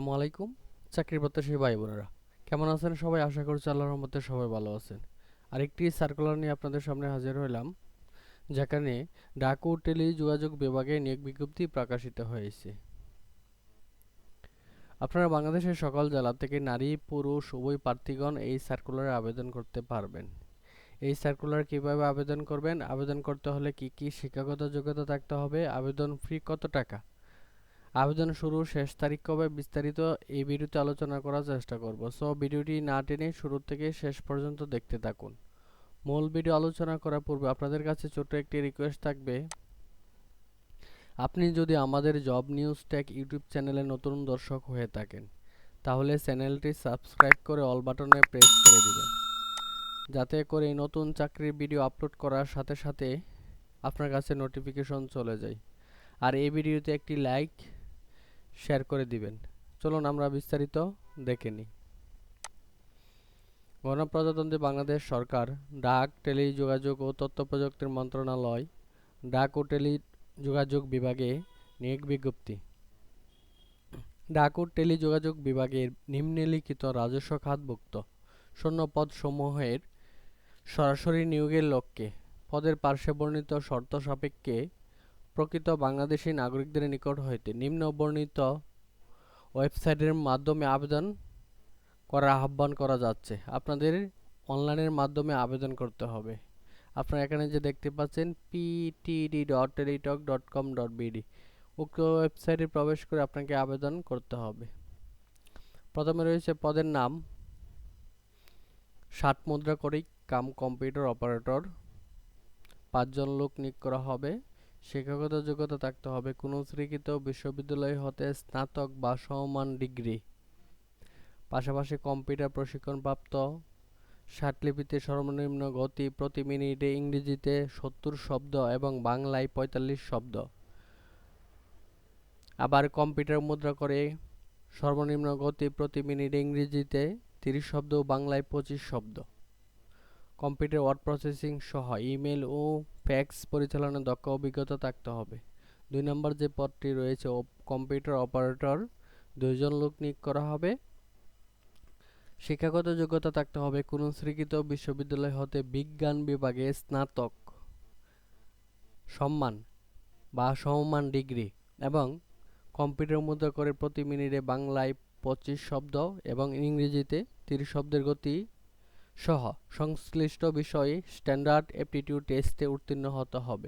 আসসালামু আলাইকুম। চাকরি প্রত্যাশী ভাই বোনেরা, কেমন আছেন সবাই? আশা করছি আল্লাহর রহমতে সবাই ভালো আছেন। আরেকটি সার্কুলার নিয়ে আপনাদের সামনে হাজির হলাম, যেখানে ডাক ও টেলি যোগাযোগ বিভাগে নিয়োগ বিজ্ঞপ্তি প্রকাশিত হয়েছে। আপনারা বাংলাদেশের সকল জেলা থেকে নারী পুরুষ উভয় প্রার্থীগণ এই সার্কুলারে আবেদন করতে পারবেন। এই সার্কুলার কিভাবে আবেদন করবেন, আবেদন করতে হলে কি কি শিক্ষাগত যোগ্যতা থাকতে হবে, আবেদন ফি কত টাকা, আবেদন শুরু শেষ তারিখ কবে, বিস্তারিত এই ভিডিওতে আলোচনা করার চেষ্টা করব। সো ভিডিওটি না টেনে শুরু থেকে শেষ পর্যন্ত দেখতে থাকুন। মূল ভিডিও আলোচনা করার পূর্বে আপনাদের কাছে ছোট্ট একটি রিকোয়েস্ট থাকবে, আপনি যদি আমাদের জব নিউজ টেক ইউটিউব চ্যানেলে নতুন দর্শক হয়ে থাকেন, তাহলে চ্যানেলটি সাবস্ক্রাইব করে অল বাটনে প্রেস করে দিবেন, যাতে করে এই নতুন চাকরির ভিডিও আপলোড করার সাথে সাথে আপনার কাছে নোটিফিকেশন চলে যায়। আর এই ভিডিওতে একটি লাইক শেয়ার করে দিবেন। চলুন আমরা বিস্তারিত দেখে নিই। গণপ্রজাতন্ত্রী বাংলাদেশ সরকার ডাক, টেলিযোগাযোগ ও তথ্য প্রযুক্তি মন্ত্রণালয় ডাক ও টেলিযোগাযোগ বিভাগে নিয়োগ বিজ্ঞপ্তি। ডাক ও টেলিযোগাযোগ বিভাগের নিম্নলিখিত রাজস্ব খাতভুক্ত শূন্য পদসমূহের সরাসরি নিয়োগের লক্ষ্যে পদের পার্শ্বে বর্ণিত শর্ত সাপেক্ষে প্রকৃত বাংলাদেশী নাগরিকদের নিকট হইতে নিম্ন বর্ণিত ওয়েবসাইটের মাধ্যমে আবেদন করার আহ্বান করা যাচ্ছে। আপনাদের অনলাইনের মাধ্যমে আবেদন করতে হবে। আপনারা এখানে যে দেখতে পাচ্ছেন ptd.teletalk.com.bd, উক্ত ওয়েবসাইটে প্রবেশ করে আপনাকে আবেদন করতে হবে। প্রথমে রয়েছে পদের নাম, 60 মুদ্রাকরিক কাম কম্পিউটার অপারেটর, 5 জন লোক নিয়োগ করা হবে। শিক্ষাগত যোগ্যতা থাকতে হবে কোনো স্বীকৃত বিশ্ববিদ্যালয় হতে স্নাতক বা সমমান ডিগ্রি, পাশাপাশি কম্পিউটার প্রশিক্ষণপ্রাপ্ত, ষাটলিপিতে সর্বনিম্ন গতি প্রতি মিনিটে ইংরেজিতে 70 শব্দ এবং বাংলায় 45 শব্দ। আবার কম্পিউটার মুদ্রা করে সর্বনিম্ন গতি প্রতি মিনিটে ইংরেজিতে 30 শব্দ ও বাংলায় 25 শব্দ। কম্পিউটার ওয়ার্ড প্রসেসিং সহ ইমেল ও ফ্যাক্স পরিচালনায় দক্ষ অভিজ্ঞতা থাকতে হবে। 2 নম্বর যে পদটি রয়েছে কম্পিউটার অপারেটর, 2 জন লোক নিয়োগ করা হবে। শিক্ষাগত যোগ্যতা থাকতে হবে কোনো স্বীকৃত বিশ্ববিদ্যালয় হতে বিজ্ঞান বিভাগে স্নাতক সম্মান বা সমমান ডিগ্রি এবং কম্পিউটার মুদ্রা করে প্রতি মিনিটে বাংলায় 25 শব্দ এবং ইংরেজিতে 30 শব্দের গতি সহ সংশ্লিষ্ট বিষয়ে স্ট্যান্ডার্ড অ্যাপটিটিউড টেস্টে উত্তীর্ণ হতে হবে।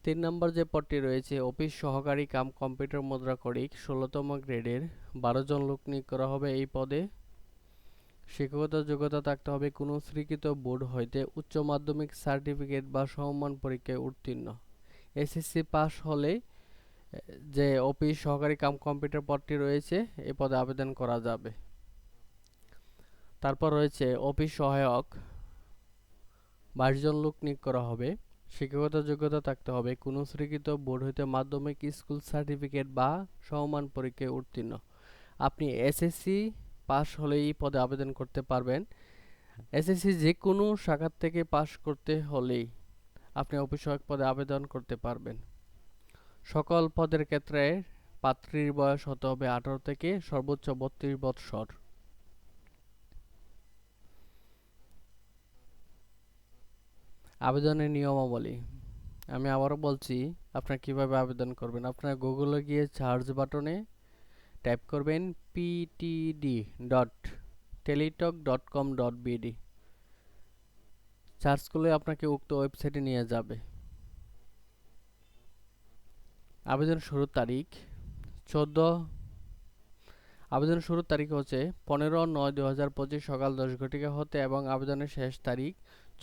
3 নম্বর যে পদটি রয়েছে অফিস সহকারী কাম কম্পিউটার মুদ্রাকরিক 16তম গ্রেডের 12 জন লোক নিয়োগ করা হবে এই পদে। শিক্ষাগত যোগ্যতা থাকতে হবে কোনো স্বীকৃত বোর্ড হইতে উচ্চ মাধ্যমিক সার্টিফিকেট বা সমমান পরীক্ষায় উত্তীর্ণ। এসএসসি পাস হলে যে অফিস সহকারী কাম কম্পিউটার পদটি রয়েছে এই পদে আবেদন করা যাবে। তারপর রয়েছে অফিস সহায়ক, 22 জন লোক নিয়োগ করা হবে। শিক্ষাগত যোগ্যতা থাকতে হবে কোনো স্বীকৃত বোর্ড হইতে মাধ্যমিক স্কুল সার্টিফিকেট বা সমমান পরীক্ষায় উত্তীর্ণ। আপনি এসএসসি পাস হলেই এই পদে আবেদন করতে পারবেন। এসএসসি যে কোনো শাখা থেকে পাস করতে হলেই আপনি অফিস সহায়ক পদে আবেদন করতে পারবেন। সকল পদের ক্ষেত্রে প্রার্থীর বয়স হতে হবে 18 থেকে সর্বোচ্চ 32 বৎসর। আবেদনের নিয়মাবলী আমি আবারও বলছি, আপনারা কিভাবে আবেদন করবেন। আপনারা গুগলে গিয়ে সার্চ বাটনে টাইপ করবেন ptd.teletalk.com.bd, সার্চ করলে আপনাকে উক্ত ওয়েবসাইটে নিয়ে যাবে। আবেদন শুরুর তারিখ 14 আবেদন শুরুর তারিখ হচ্ছে 15/9/2025 সকাল 10 ঘটিকা হতে এবং আবেদনের শেষ তারিখ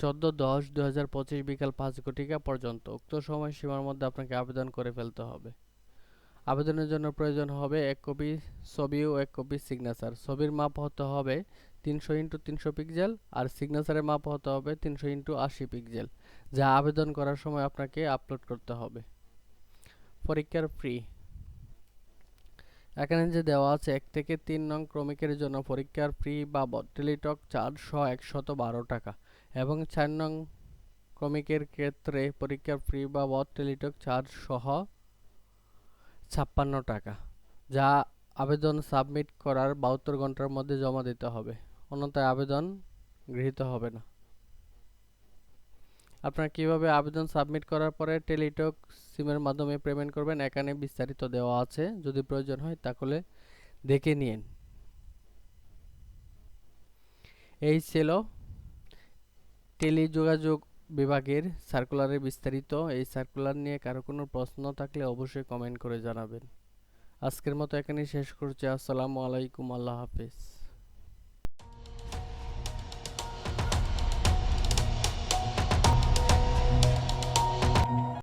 14/10/2025 বিকাল 5 ঘটিকা পর্যন্ত। উক্ত সময়সীমার মধ্যে আপনাকে আবেদন করে ফেলতে হবে। আবেদনের জন্য প্রয়োজন হবে 1 কপি ছবি ও 1 কপি সিগনেচার। ছবির মাপ হতে হবে 300x300 পিক্সেল আর সিগনেচারের মাপ হতে হবে 300x80 পিক্সেল, যা আবেদন করার সময় আপনাকে আপলোড করতে হবে। পরীক্ষার ফি এখানে যে দেওয়া আছে 1 থেকে 3 নং ক্রমিকের জন্য পরীক্ষার ফি বাবদ টেলিটক চার্জ সহ 112 টাকা এবং 4 নং ক্রমিকের ক্ষেত্রে পরীক্ষার ফি বাবদ টেলিটক চার্জ সহ 56 টাকা। যা আবেদন সাবমিট করার 72 ঘন্টার মধ্যে জমা দিতে হবে, অন্যথায় আবেদন গৃহীত হবে না। আপনারা কিভাবে আবেদন সাবমিট করার পরে টেলিটক সিমের মাধ্যমে পেমেন্ট করবেন এখানে বিস্তারিত দেওয়া আছে, যদি প্রয়োজন হয় তাহলে দেখে নিন। এই ছিল টেলিযোগাযোগ বিভাগের সার্কুলারের বিস্তারিত। এই সার্কুলার নিয়ে কারো কোনো প্রশ্ন থাকলে অবশ্যই কমেন্ট করে জানাবেন। আজকের মতো এখানেই শেষ করছি। আসসালামু আলাইকুম, আল্লাহ হাফেজ।